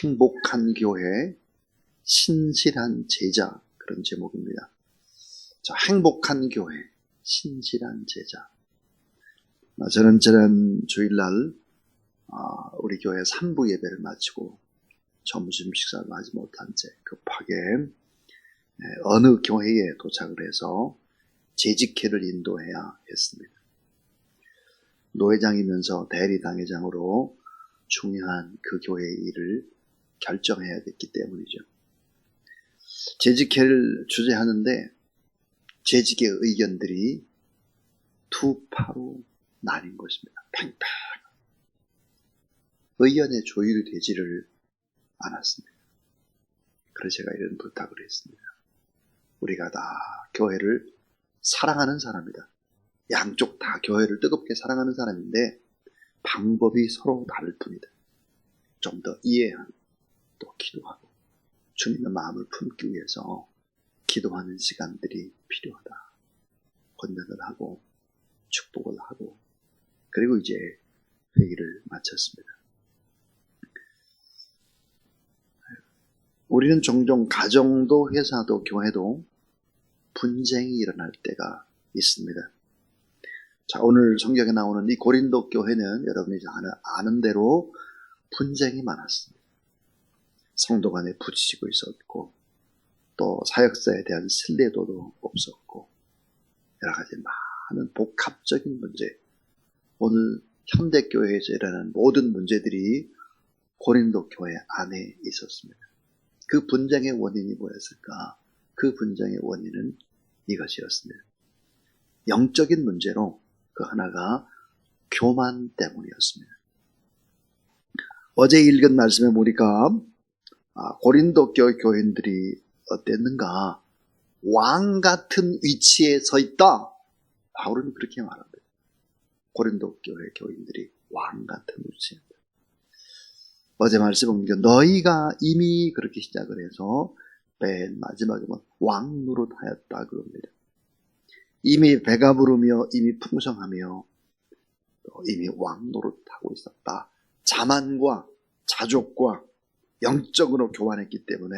행복한 교회, 신실한 제자, 그런 제목입니다. 자, 행복한 교회, 신실한 제자. 저는 지난 주일날 우리 교회 3부 예배를 마치고 점심 식사를 하지 못한 채 급하게 어느 교회에 도착을 해서 재직회를 인도해야 했습니다. 노회장이면서 대리당회장으로 중요한 그 교회의 일을 결정해야 됐기 때문이죠. 재직회를 주재하는데 재직의 의견들이 두 파로 나뉜 것입니다. 팽팽. 의견의 조율이 되지를 않았습니다. 그래서 제가 이런 부탁을 했습니다. 우리가 다 교회를 사랑하는 사람이다. 양쪽 다 교회를 뜨겁게 사랑하는 사람인데 방법이 서로 다를 뿐이다. 좀 더 이해하고 또 기도하고 주님의 마음을 품기 위해서 기도하는 시간들이 필요하다. 권면을 하고 축복을 하고 그리고 이제 회의를 마쳤습니다. 우리는 종종 가정도 회사도 교회도 분쟁이 일어날 때가 있습니다. 자, 오늘 성경에 나오는 이 고린도 교회는 여러분이 아는 대로 분쟁이 많았습니다. 성도 간에 부딪히고 있었고 또 사역자에 대한 신뢰도도 없었고 여러 가지 많은 복합적인 문제, 오늘 현대교회에서 일어나는 모든 문제들이 고린도 교회 안에 있었습니다. 그 분쟁의 원인이 뭐였을까? 그 분쟁의 원인은 이것이었습니다. 영적인 문제로 그 하나가 교만 때문이었습니다. 어제 읽은 말씀에 보니까 고린도 교회 교인들이 어땠는가? 왕 같은 위치에 서 있다. 바울은 그렇게 말합니다. 고린도 교회 교인들이 왕 같은 위치에 있다. 어제 말씀은 너희가 이미 그렇게 시작을 해서 맨 마지막에 왕 노릇하였다 그럽니다. 이미 배가 부르며 이미 풍성하며 이미 왕 노릇하고 있었다. 자만과 자족과 영적으로 교환했기 때문에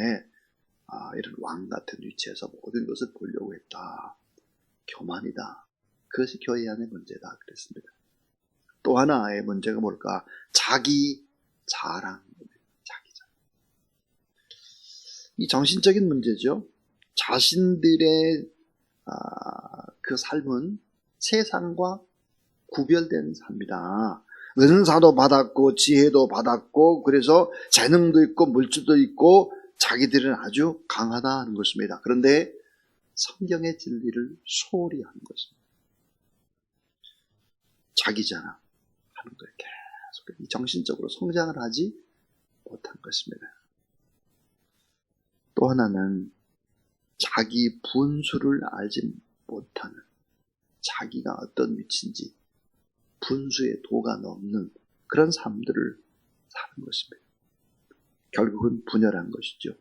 이런 왕 같은 위치에서 모든 것을 보려고 했다. 교만이다. 그것이 교회 안의 문제다 그랬습니다. 또 하나의 문제가 뭘까? 자기 자랑. 자기 자랑. 이 정신적인 문제죠. 자신들의 그 삶은 세상과 구별된 삶이다. 은사도 받았고 지혜도 받았고 그래서 재능도 있고 물질도 있고 자기들은 아주 강하다 하는 것입니다. 그런데 성경의 진리를 소홀히 하는 것입니다. 자기 자랑하는 거예요. 계속 정신적으로 성장을 하지 못한 것입니다. 또 하나는 자기 분수를 알지 못하는, 자기가 어떤 위치인지 분수의 도가 넘는 그런 삶들을 사는 것입니다. 결국은 분열한 것이죠.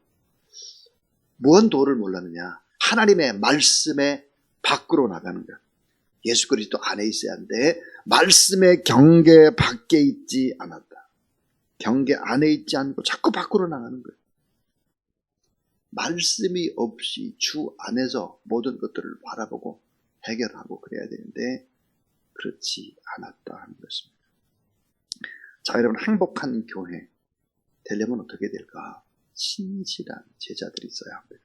무언 도를 몰랐느냐? 하나님의 말씀에 밖으로 나가는 것. 예수 그리스도 안에 있어야 하는데 말씀의 경계 밖에 있지 않았다. 경계 안에 있지 않고 자꾸 밖으로 나가는 거예요. 말씀이 없이 주 안에서 모든 것들을 바라보고 해결하고 그래야 되는데 그렇지 않았다 하는 것입니다. 자, 여러분, 행복한 교회 되려면 어떻게 될까? 신실한 제자들이 있어야 합니다.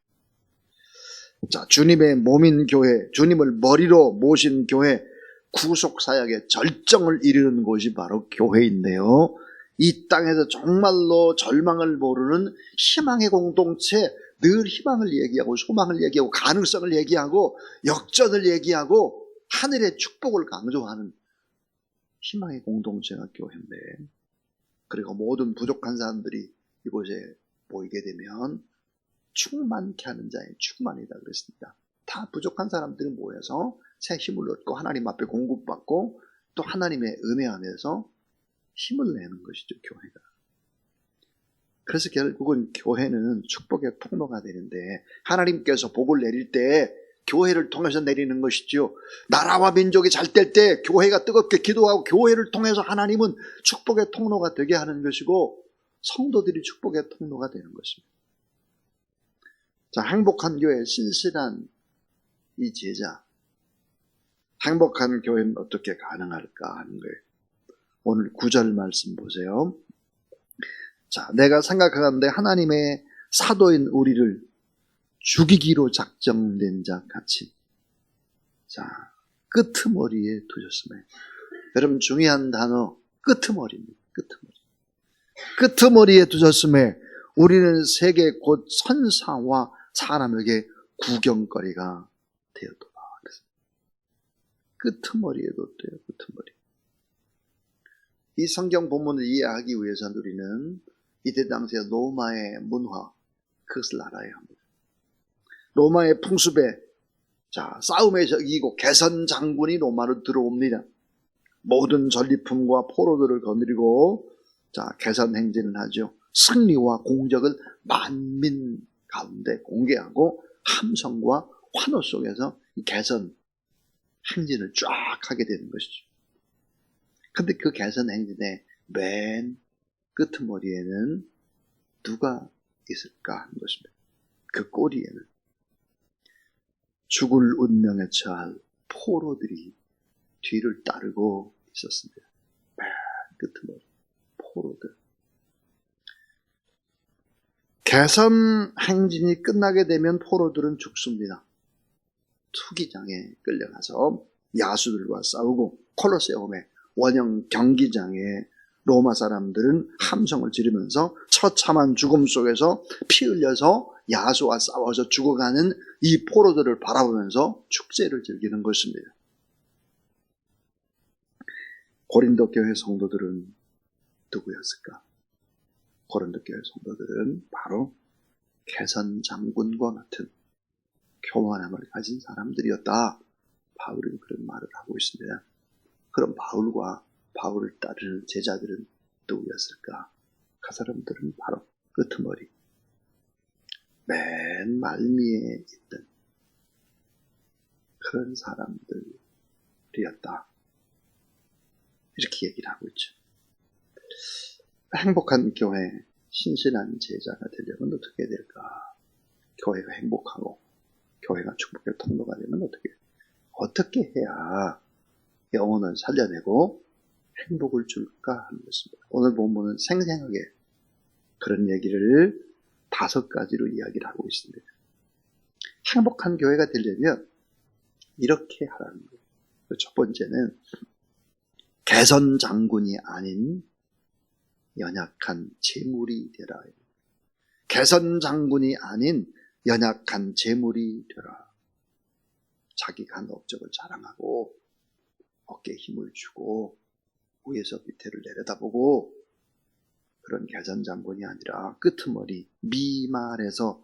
자, 주님의 몸인 교회, 주님을 머리로 모신 교회, 구속사역의 절정을 이루는 곳이 바로 교회인데요. 이 땅에서 정말로 절망을 모르는 희망의 공동체, 늘 희망을 얘기하고 소망을 얘기하고 가능성을 얘기하고 역전을 얘기하고 하늘의 축복을 강조하는 희망의 공동체가 교회인데, 그리고 모든 부족한 사람들이 이곳에 모이게 되면 충만케 하는 자의 충만이다 그랬습니다. 다 부족한 사람들이 모여서 새 힘을 얻고 하나님 앞에 공급받고 또 하나님의 은혜 안에서 힘을 내는 것이죠, 교회가. 그래서 결국은 교회는 축복의 통로가 되는데, 하나님께서 복을 내릴 때 교회를 통해서 내리는 것이죠. 나라와 민족이 잘 될 때 교회가 뜨겁게 기도하고 교회를 통해서 하나님은 축복의 통로가 되게 하는 것이고, 성도들이 축복의 통로가 되는 것입니다. 자, 행복한 교회, 신실한 이 제자, 행복한 교회는 어떻게 가능할까 하는 거예요. 오늘 9절 말씀 보세요. 자, 내가 생각하건대 하나님의 사도인 우리를 죽이기로 작정된 자 같이, 자, 끄트머리에 두셨으며, 여러분 중요한 단어 끄트머리입니다. 끄트머리에 두셨으며 우리는 세계 곧 선사와 사람에게 구경거리가 되었도다. 끄트머리에 뒀대요. 끄트머리. 이 성경 본문을 이해하기 위해서는 우리는 이때 당시의 로마의 문화, 그것을 알아야 합니다. 로마의 풍습에, 자, 싸움에서 이기고 개선 장군이 로마로 들어옵니다. 모든 전리품과 포로들을 거느리고, 자, 개선 행진을 하죠. 승리와 공적을 만민 가운데 공개하고 함성과 환호 속에서 개선 행진을 쫙 하게 되는 것이죠. 근데 그 개선 행진의 맨 끄트머리에는 누가 있을까 하는 것입니다. 그 꼬리에는 죽을 운명에 처할 포로들이 뒤를 따르고 있었습니다. 맨 끄트머리, 포로들. 개선 행진이 끝나게 되면 포로들은 죽습니다. 투기장에 끌려가서 야수들과 싸우고 콜로세움의 원형 경기장에 로마 사람들은 함성을 지르면서 처참한 죽음 속에서 피 흘려서 야수와 싸워서 죽어가는 이 포로들을 바라보면서 축제를 즐기는 것입니다. 고린도 교회 성도들은 누구였을까? 고린도 교회 성도들은 바로 개선 장군과 같은 교만함을 가진 사람들이었다. 바울은 그런 말을 하고 있습니다. 그럼 바울과 바울을 따르는 제자들은 누구였을까? 그 사람들은 바로 끄트머리, 맨 말미에 있던 그런 사람들이었다. 이렇게 얘기를 하고 있죠. 행복한 교회, 신실한 제자가 되려면 어떻게 될까? 교회가 행복하고 교회가 축복의 통로가 되면 어떻게 해야 영혼을 살려내고 행복을 줄까 하는 것입니다. 오늘 본문은 생생하게 그런 얘기를 5가지로 이야기를 하고 있습니다. 행복한 교회가 되려면 이렇게 하라는 거예요. 첫 번째는 개선 장군이 아닌 연약한 제물이 되라. 개선 장군이 아닌 연약한 제물이 되라. 자기가 한 업적을 자랑하고 어깨에 힘을 주고 위에서 밑에를 내려다보고 그런 개선 장군이 아니라 끄트머리 미말에서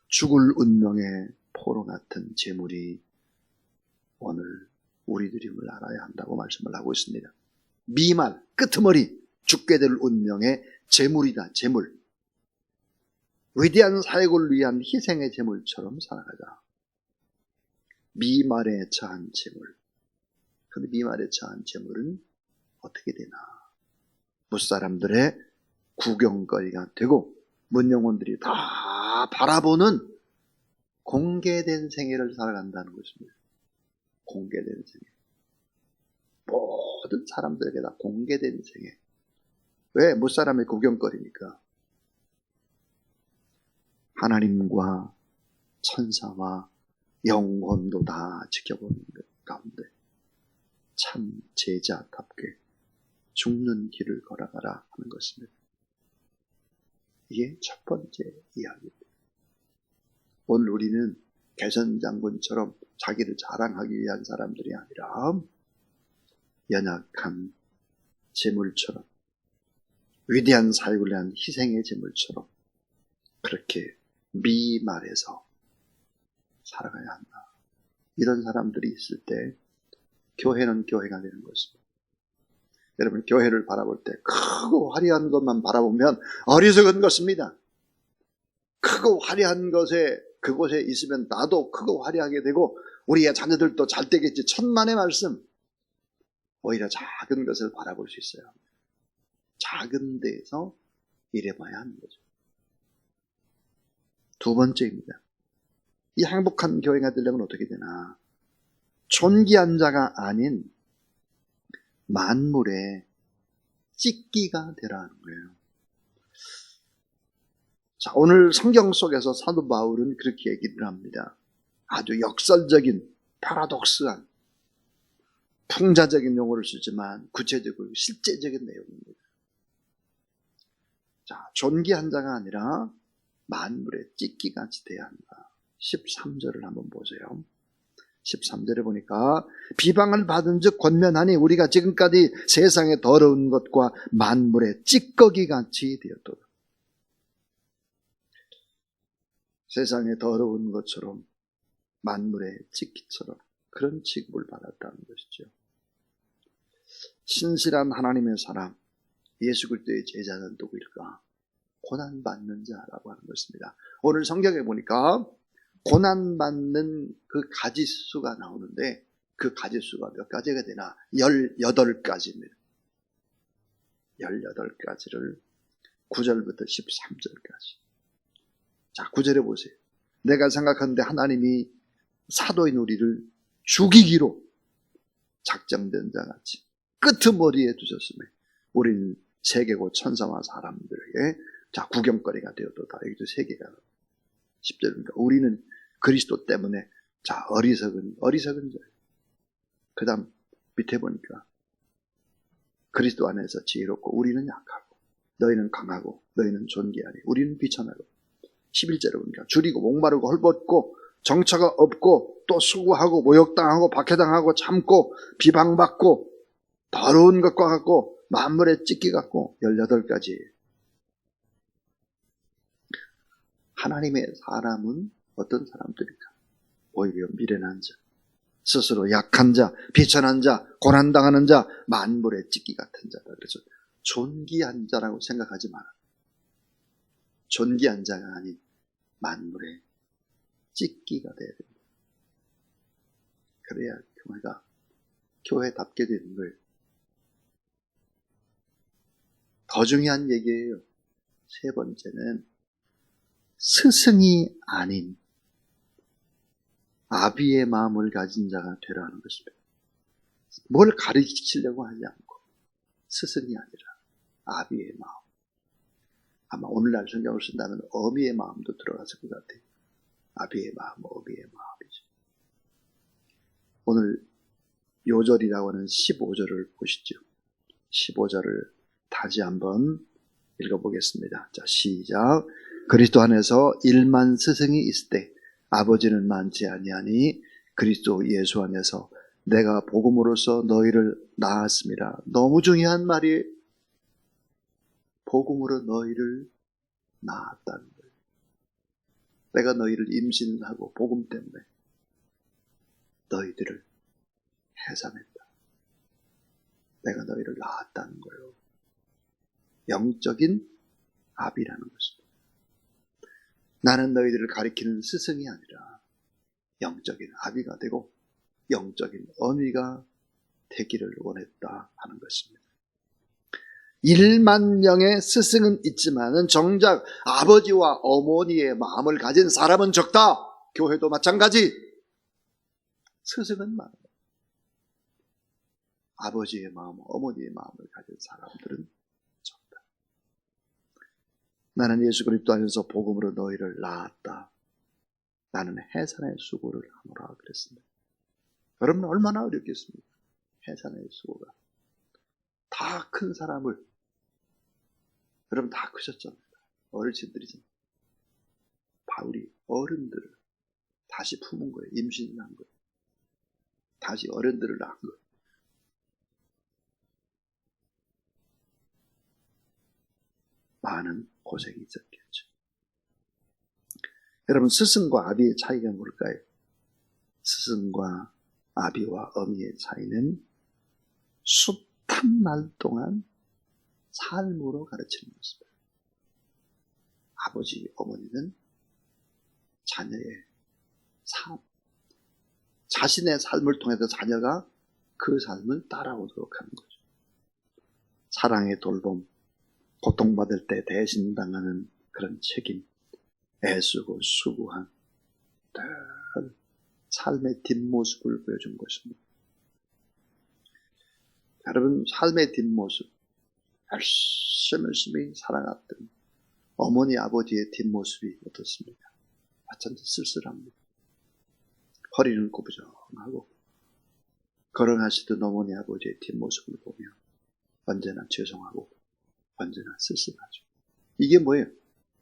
죽을 운명의 포로 같은 제물이 오늘 우리들임을 알아야 한다고 말씀을 하고 있습니다. 미말, 끄트머리, 죽게 될 운명의 제물이다. 제물. 위대한 사역을 위한 희생의 제물처럼 살아가자. 미말에 처한 제물. 근데 미말에 처한 제물은 어떻게 되나? 무사람들의 구경거리가 되고 문영혼들이 다 바라보는 공개된 생애를 살아간다는 것입니다. 공개된 생애. 모든 사람들에게 다 공개된 생애. 왜? 무사람의 구경거리니까. 하나님과 천사와 영혼도 다 지켜보는 것 가운데 참 제자답게 죽는 길을 걸어가라 하는 것입니다. 이게 첫 번째 이야기입니다. 오늘 우리는 개선장군처럼 자기를 자랑하기 위한 사람들이 아니라 연약한 제물처럼 위대한 사역을 위한 희생의 제물처럼 그렇게 미말에서 살아가야 한다. 이런 사람들이 있을 때 교회는 교회가 되는 것입니다. 여러분, 교회를 바라볼 때 크고 화려한 것만 바라보면 어리석은 것입니다. 크고 화려한 그곳에 있으면 나도 크고 화려하게 되고 우리의 자녀들도 잘 되겠지. 천만의 말씀. 오히려 작은 것을 바라볼 수 있어요. 작은 데에서 이래봐야 하는 거죠. 두 번째입니다. 이 행복한 교회가 되려면 어떻게 되나? 존귀한 자가 아닌 만물의 찍기가 되라는 거예요. 자, 오늘 성경 속에서 사도 바울은 그렇게 얘기를 합니다. 아주 역설적인 파라독스한 풍자적인 용어를 쓰지만 구체적으로 실제적인 내용입니다. 자, 존귀한 자가 아니라 만물의 찍기같이 돼야 한다. 13절을 한번 보세요. 13절에 보니까 비방을 받은 즉 권면하니 우리가 지금까지 세상의 더러운 것과 만물의 찌꺼기같이 되었도다. 세상의 더러운 것처럼 만물의 찌꺼기처럼 그런 취급을 받았다는 것이죠. 신실한 하나님의 사람, 예수 그리스도의 제자는 누구일까? 고난받는 자라고 하는 것입니다. 오늘 성경에 보니까 고난받는 그 가지수가 나오는데 그 가지수가 몇 가지가 되나? 18가지입니다. 18가지를 9절부터 13절까지. 자, 9절에 보세요. 내가 생각하는데 하나님이 사도인 우리를 죽이기로 작정된 자같이 끄트머리에 두셨으며 우리는 세계고 천사와 사람들에게 자 구경거리가 되었도다. 여기도 세계가 10절입니다. 우리는 그리스도 때문에 자 어리석은 자예요. 그 다음 밑에 보니까 그리스도 안에서 지혜롭고 우리는 약하고 너희는 강하고 너희는 존귀하니 우리는 비천하고 11절에 보니까 줄이고 목마르고 헐벗고 정처가 없고 또 수고하고 모욕당하고 박해당하고 참고 비방받고 더러운 것과 같고 만물의 찢기 같고 18가지. 하나님의 사람은 어떤 사람들일까? 오히려 미련한 자, 스스로 약한 자, 비천한 자, 고난당하는 자, 만물의 찢기 같은 자다. 그래서 존귀한 자라고 생각하지 마라. 존귀한 자가 아닌 만물의 찢기가 돼야 됩니다. 그래야 교회가 교회답게 되는 거예요. 더 중요한 얘기예요. 세 번째는 스승이 아닌 아비의 마음을 가진 자가 되라는 것입니다. 뭘 가르치려고 하지 않고 스승이 아니라 아비의 마음. 아마 오늘날 성경을 쓴다면 어미의 마음도 들어갔을 것 같아요. 아비의 마음, 어미의 마음이죠. 오늘 요절이라고 하는 15절을 보시죠. 15절을 다시 한번 읽어보겠습니다. 자, 시작. 그리스도 안에서 1만 스승이 있을 때 아버지는 많지 아니하니 그리스도 예수 안에서 내가 복음으로써 너희를 낳았습니다. 너무 중요한 말이 복음으로 너희를 낳았다는 거예요. 내가 너희를 임신하고 복음 때문에 너희들을 해산했다. 내가 너희를 낳았다는 거예요. 영적인 아비라는 것입니다. 나는 너희들을 가리키는 스승이 아니라 영적인 아비가 되고 영적인 어미가 되기를 원했다 하는 것입니다. 1만 명의 스승은 있지만 정작 아버지와 어머니의 마음을 가진 사람은 적다. 교회도 마찬가지. 스승은 많아. 아버지의 마음, 어머니의 마음을 가진 사람들은 적다. 나는 예수 그리스도 안에서 복음으로 너희를 낳았다. 나는 해산의 수고를 하노라 그랬습니다. 여러분 얼마나 어렵겠습니까? 해산의 수고가. 다 큰 사람을, 여러분 다 크셨잖아요. 어르신들이잖아요. 바울이 어른들을 다시 품은 거예요. 임신을 한 거예요. 다시 어른들을 낳은 거예요. 많은 고생이 있었겠죠. 여러분 스승과 아비의 차이가 뭘까요? 스승과 아비와 어미의 차이는 숱한 날 동안 삶으로 가르치는 것입니다. 아버지, 어머니는 자녀의 삶, 자신의 삶을 통해서 자녀가 그 삶을 따라오도록 하는 거죠. 사랑의 돌봄, 고통받을 때 대신 당하는 그런 책임, 애쓰고 수고한 늘 삶의 뒷모습을 보여준 것입니다. 여러분, 삶의 뒷모습, 열심히 살아갔던 어머니 아버지의 뒷모습이 어떻습니까? 어쩐지 쓸쓸합니다. 허리는 구부정하고 걸어가시던 어머니 아버지의 뒷모습을 보며 언제나 죄송하고 언제나 쓸쓸하죠. 이게 뭐예요?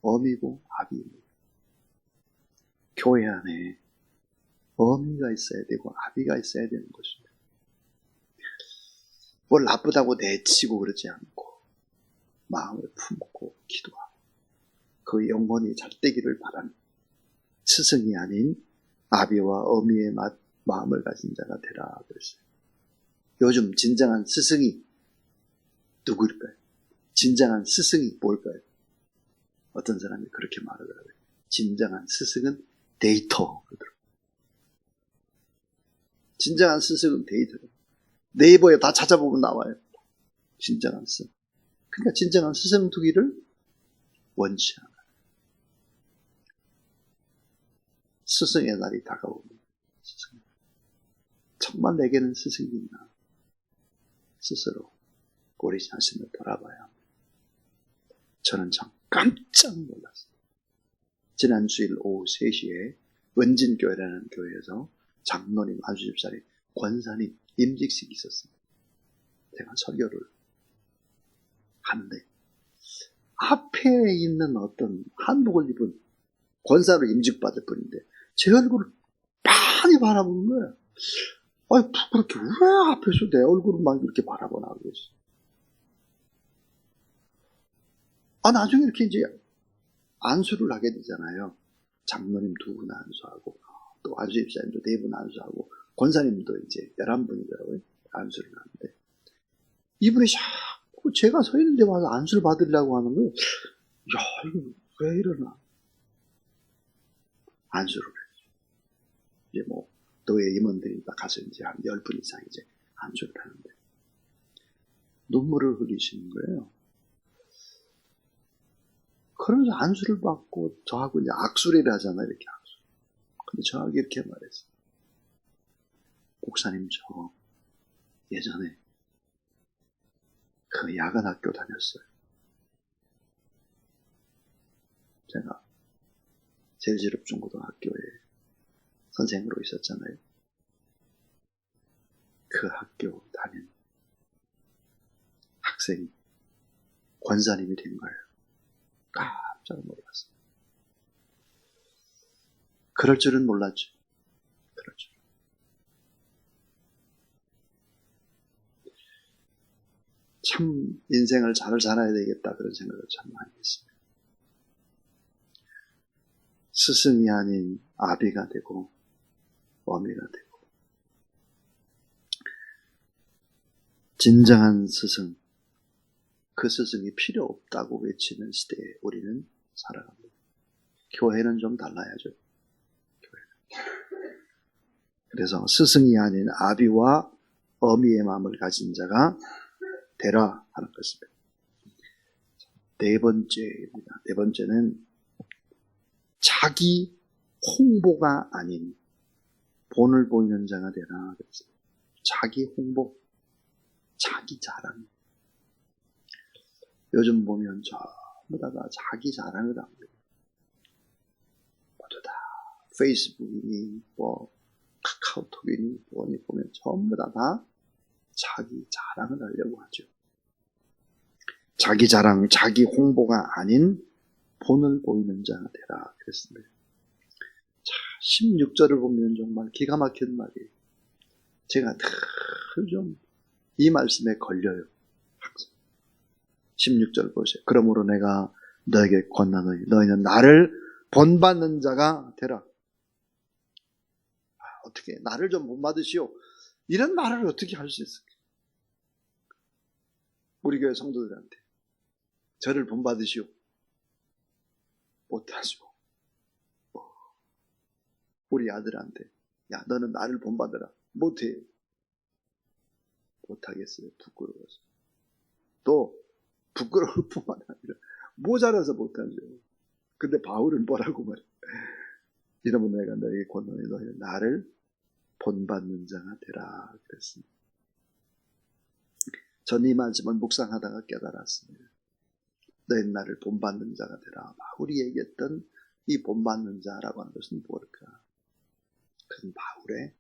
어미고 아비입니다. 교회 안에 어미가 있어야 되고 아비가 있어야 되는 것입니다. 뭘 나쁘다고 내치고 그러지 않고 마음을 품고 기도하고 그 영혼이 잘 되기를 바라는 스승이 아닌 아비와 어미의 마음을 가진 자가 되라 그랬어요. 요즘 진정한 스승이 누구일까요? 진정한 스승이 뭘까요? 어떤 사람이 그렇게 말하더라고요. 진정한 스승은 데이터 그러더라고요. 진정한 스승은 데이터예요. 네이버에 다 찾아보면 나와요. 진정한 스승. 그러니까 진정한 스승 두기를 원치 않아요. 스승의 날이 다가옵니다. 스승. 정말 내게는 스승이 있나? 스스로 우리 자신을 돌아봐야 합니다. 저는 참 깜짝 놀랐어요. 지난 주일 오후 3시에 은진교회라는 교회에서 장로님, 안수집사님, 권사님 임직식이 있었습니다. 제가 설교를 하는데 앞에 있는 어떤 한복을 입은 권사로 임직받을 분인데 제 얼굴을 많이 바라보는 거예요. 아니, 그렇게 왜 앞에서 내 얼굴만 이렇게 바라보나 그랬어. 나중에 이렇게 이제 안수를 하게 되잖아요. 장로님 2분 안수하고 또 안수집사님도 4분 안수하고 권사님도 이제 11분이더라고요. 안수를 하는데 이분이 자꾸 제가 서 있는 데 와서 안수를 받으려고 하는 거예요. 야, 이거 왜 이러나. 안수를 했죠. 이제 뭐 교회 임원들이 가서 이제 한 10분 이상 이제 안수를 하는데 눈물을 흘리시는 거예요. 그러면서 안수를 받고 저하고 이제 악수를 하잖아요. 이렇게 악수. 근데 저하고 이렇게 말했어요. 목사님, 저 예전에 그 야간 학교 다녔어요. 제가 제일지rop중고등학교에 선생으로 있었잖아요. 그 학교 다닌 학생이 권사님이 된 거예요. 깜짝 놀랐어요. 그럴 줄은 몰랐죠. 그럴 줄. 참 인생을 잘 살아야 되겠다 그런 생각을 참 많이 했습니다. 스승이 아닌 아비가 되고 어미가 되고 진정한 스승, 그 스승이 필요 없다고 외치는 시대에 우리는 살아갑니다. 교회는 좀 달라야죠. 그래서 스승이 아닌 아비와 어미의 마음을 가진 자가 되라 하는 것입니다. 4번째입니다. 4번째는 자기 홍보가 아닌 본을 보이는 자가 되라. 자기 홍보, 자기 자랑. 요즘 보면 전부 다 자기 자랑을 합니다. 모두 다 페이스북이니 뭐 카카오톡이니 뭐니 보면 전부 다 자기 자랑을 하려고 하죠. 자기 자랑, 자기 홍보가 아닌 본을 보이는 자가 되라 그랬습니다. 자, 16절을 보면 정말 기가 막힌 말이에요. 제가 늘 좀 이 말씀에 걸려요. 항상. 16절 보세요. 그러므로 내가 너에게 권하노니 너희는 나를 본받는 자가 되라. 어떻게 나를 좀 본받으시오. 이런 말을 어떻게 할 수 있을까? 우리 교회 성도들한테 저를 본받으시오. 못하죠. 우리 아들한테 야 너는 나를 본받으라. 못해요. 못하겠어요. 부끄러워서. 또 부끄러울 뿐만 아니라 모자라서 못하죠. 근데 바울은 뭐라고 말해? 이러면 내가 너에게 권하노니 너희 나를 본받는 자가 되라 그랬습니다. 전 이 말씀을 묵상하다가 깨달았습니다. 너희 나를 본받는 자가 되라. 바울이 얘기했던 이 본받는 자라고 하는 것은 뭘까? 그건 바울의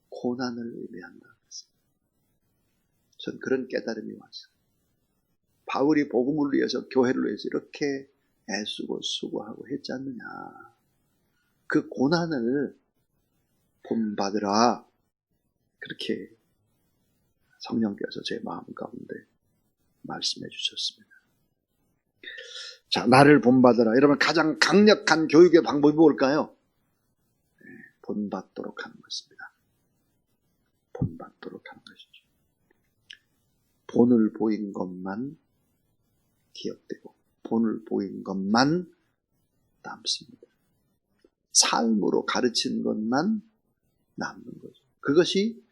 고난을 의미한다. 전 그런 깨달음이 왔어요. 바울이 복음을 위해서, 교회를 위해서 이렇게 애쓰고 수고하고 했지 않느냐. 그 고난을 본받으라. 그렇게 성령께서 제 마음 가운데 말씀해 주셨습니다. 자, 나를 본받으라. 여러분, 가장 강력한 교육의 방법이 뭘까요? 본받도록 하는 것입니다. 본받도록 하는 것이죠. 본을 보인 것만 기억되고 본을 보인 것만 남습니다. 삶으로 가르친 것만 남는 거죠. 그것이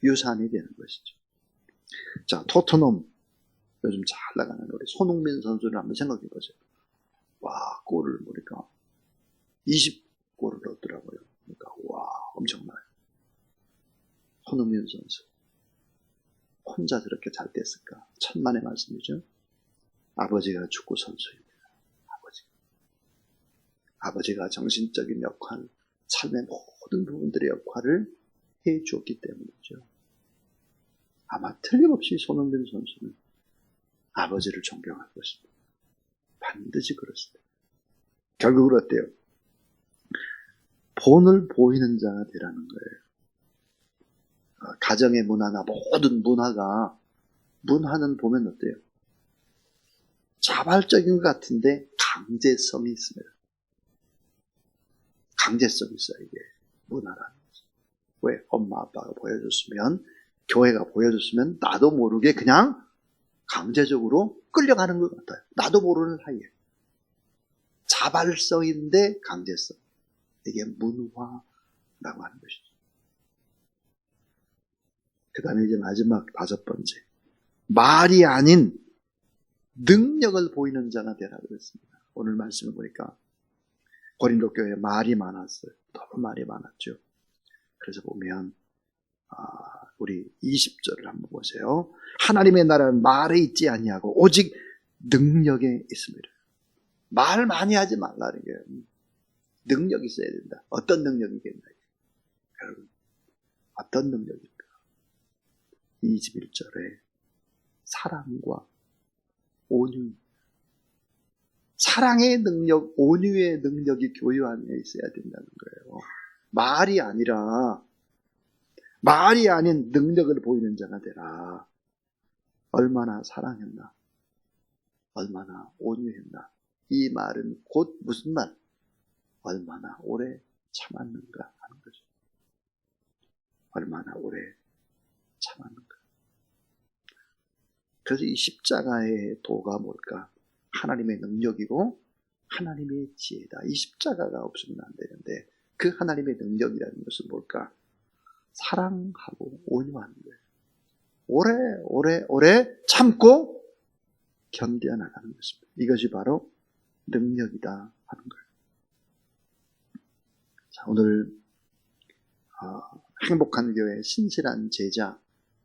유산이 되는 것이죠. 자, 토트넘 요즘 잘 나가는 우리 손흥민 선수를 한번 생각해 보세요. 와, 골을 보니까 20골을 넣었더라고요. 그러니까 와, 엄청나요. 손흥민 선수 혼자 저렇게 잘 됐을까? 천만의 말씀이죠. 아버지가 축구 선수입니다. 아버지가 정신적인 역할, 삶의 모든 부분들의 역할을 해 주었기 때문이죠. 아마 틀림없이 손흥민 선수는 아버지를 존경할 것입니다. 반드시 그렇습니다. 결국은 어때요? 본을 보이는 자가 되라는 거예요. 가정의 문화나 모든 문화는 보면 어때요? 자발적인 것 같은데 강제성이 있습니다. 강제성이 있어요, 이게 문화라는 거죠. 왜? 엄마 아빠가 보여줬으면, 교회가 보여줬으면 나도 모르게 그냥 강제적으로 끌려가는 것 같아요. 나도 모르는 사이에. 자발성인데 강제성. 이게 문화라고 하는 것이죠. 그 다음에 이제 마지막 5번째. 말이 아닌 능력을 보이는 자가 되라 그랬습니다. 오늘 말씀을 보니까 고린도 교회에 말이 많았어요. 너무 말이 많았죠. 그래서 보면 우리 20절을 한번 보세요. 하나님의 나라는 말에 있지 아니하고 오직 능력에 있습니다. 말 많이 하지 말라는 게 능력이 있어야 된다. 어떤 능력이겠나? 여러분, 어떤 능력일까? 21절에 사랑과 온유, 사랑의 능력, 온유의 능력이 교회 안에 있어야 된다는 거예요. 말이 아닌 능력을 보이는 자가 되라. 얼마나 사랑했나, 얼마나 온유했나. 이 말은 곧 무슨 말? 얼마나 오래 참았는가 하는 거죠. 얼마나 오래 참았는가. 그래서 이 십자가의 도가 뭘까? 하나님의 능력이고 하나님의 지혜다. 이 십자가가 없으면 안 되는데 그 하나님의 능력이라는 것은 뭘까? 사랑하고 온유하는 거예요. 오래 참고 견뎌나가는 것입니다. 이것이 바로 능력이다 하는 거예요. 자, 오늘 행복한 교회 신실한 제자,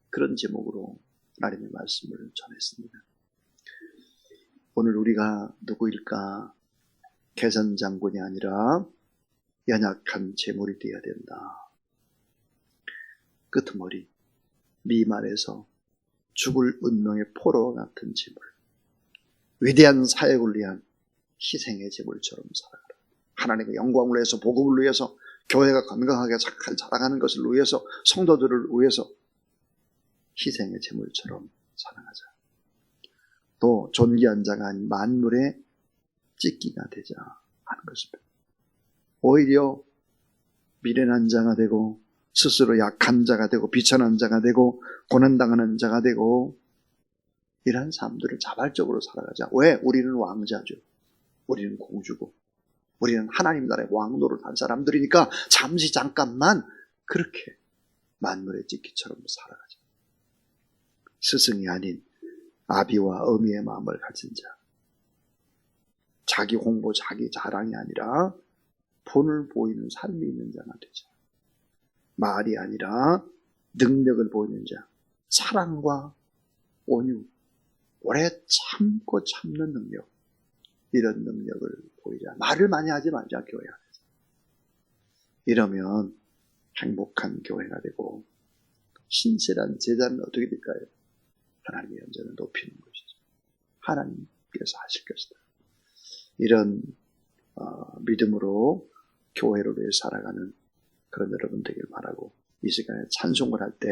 그런 제목으로 하나님의 말씀을 전했습니다. 오늘 우리가 누구일까? 개선장군이 아니라 연약한 제물이 되어야 된다. 끄트머리, 미말에서 죽을 운명의 포로와 같은 제물, 위대한 사역을 위한 희생의 제물처럼 살아가라. 하나님의 영광을 위해서, 복음을 위해서, 교회가 건강하게 잘 자라가는 것을 위해서, 성도들을 위해서 희생의 제물처럼 살아가자. 또 존귀한 자가 아닌 만물의 찢기가 되자 하는 것입니다. 오히려 미련한 자가 되고 스스로 약한 자가 되고 비천한 자가 되고 고난당하는 자가 되고 이런 삶들을 자발적으로 살아가자. 왜? 우리는 왕자죠. 우리는 공주고 우리는 하나님 나라의 왕노를 한 사람들이니까 잠시 잠깐만 그렇게 만물의 찢기처럼 살아가자. 스승이 아닌 아비와 어미의 마음을 가진 자, 자기 홍보, 자기 자랑이 아니라 본을 보이는 삶이 있는 자가 되자. 말이 아니라 능력을 보이는 자, 사랑과 온유, 오래 참고 참는 능력, 이런 능력을 보이자. 말을 많이 하지 말자, 교회 안에서. 이러면 행복한 교회가 되고 신실한 제자는 어떻게 될까요? 하나님의 연전을 높이는 것이죠. 하나님께서 하실 것이다. 이런 믿음으로 교회를 위해 살아가는 그런 여러분 되길 바라고, 이 시간에 찬송을 할 때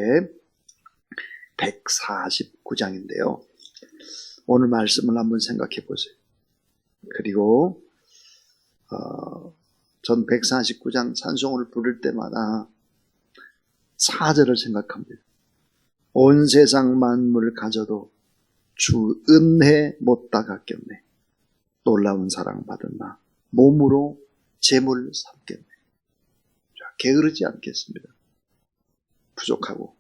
149장인데요. 오늘 말씀을 한번 생각해 보세요. 그리고 전 149장 찬송을 부를 때마다 4절을 생각합니다. 온 세상 만물을 가져도 주 은혜 못 닦았겠네. 놀라운 사랑 받은 나 몸으로 재물 삼겠네. 게으르지 않겠습니다. 부족하고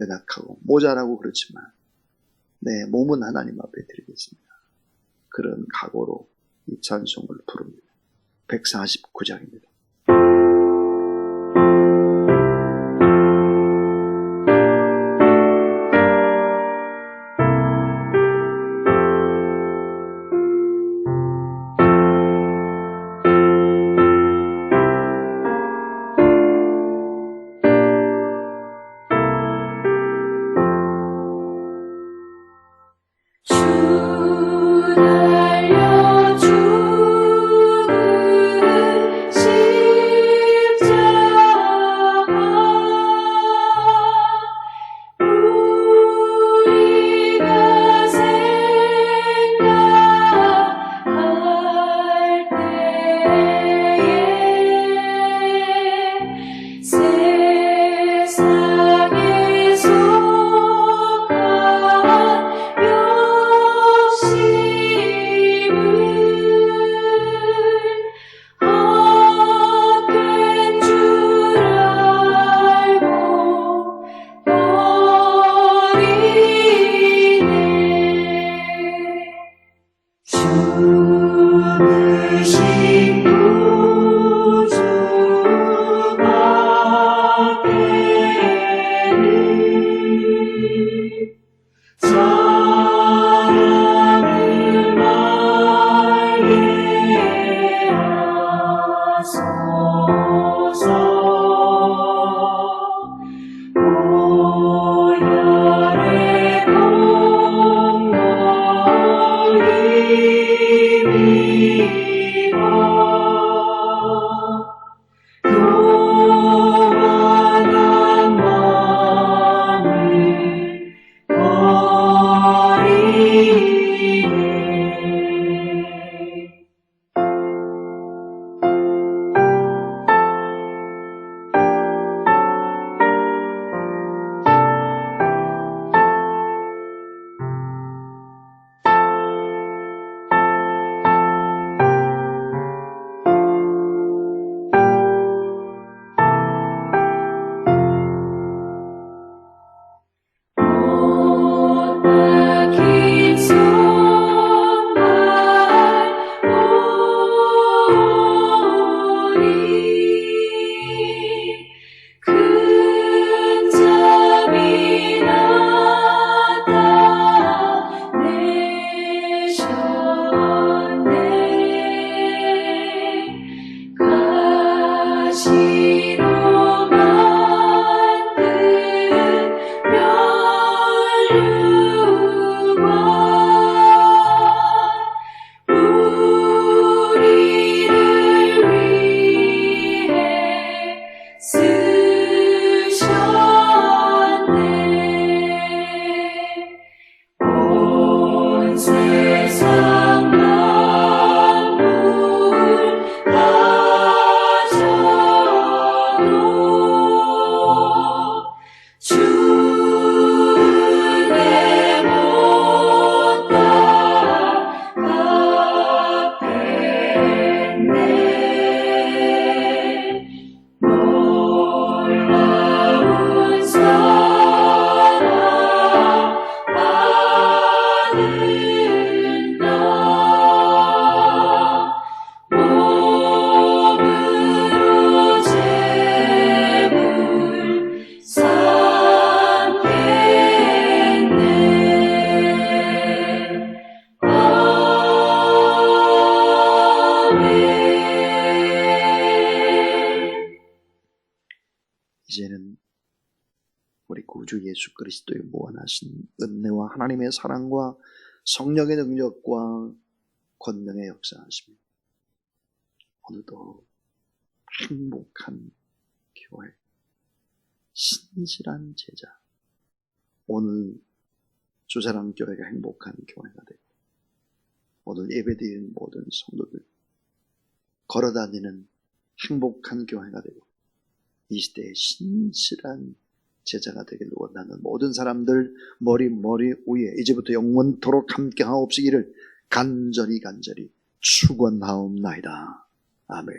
연약하고 모자라고 그렇지만 내 몸은 하나님 앞에 드리겠습니다. 그런 각오로 이 찬송을 부릅니다. 149장입니다. 주 날려 죽으신 이제는 우리 구주 예수 그리스도의 무한하신 은혜와 하나님의 사랑과 성령의 능력과 권능의 역사하심이 오늘도 행복한 교회, 신실한 제자, 오늘 주사랑교회가 행복한 교회가 되고 오늘 예배드리는 모든 성도들 걸어다니는 행복한 교회가 되고 이 시대의 신실한 제자가 되기를 원하는 모든 사람들 머리 위에 이제부터 영원토록 함께하옵시기를 간절히 축원하옵나이다. 아멘.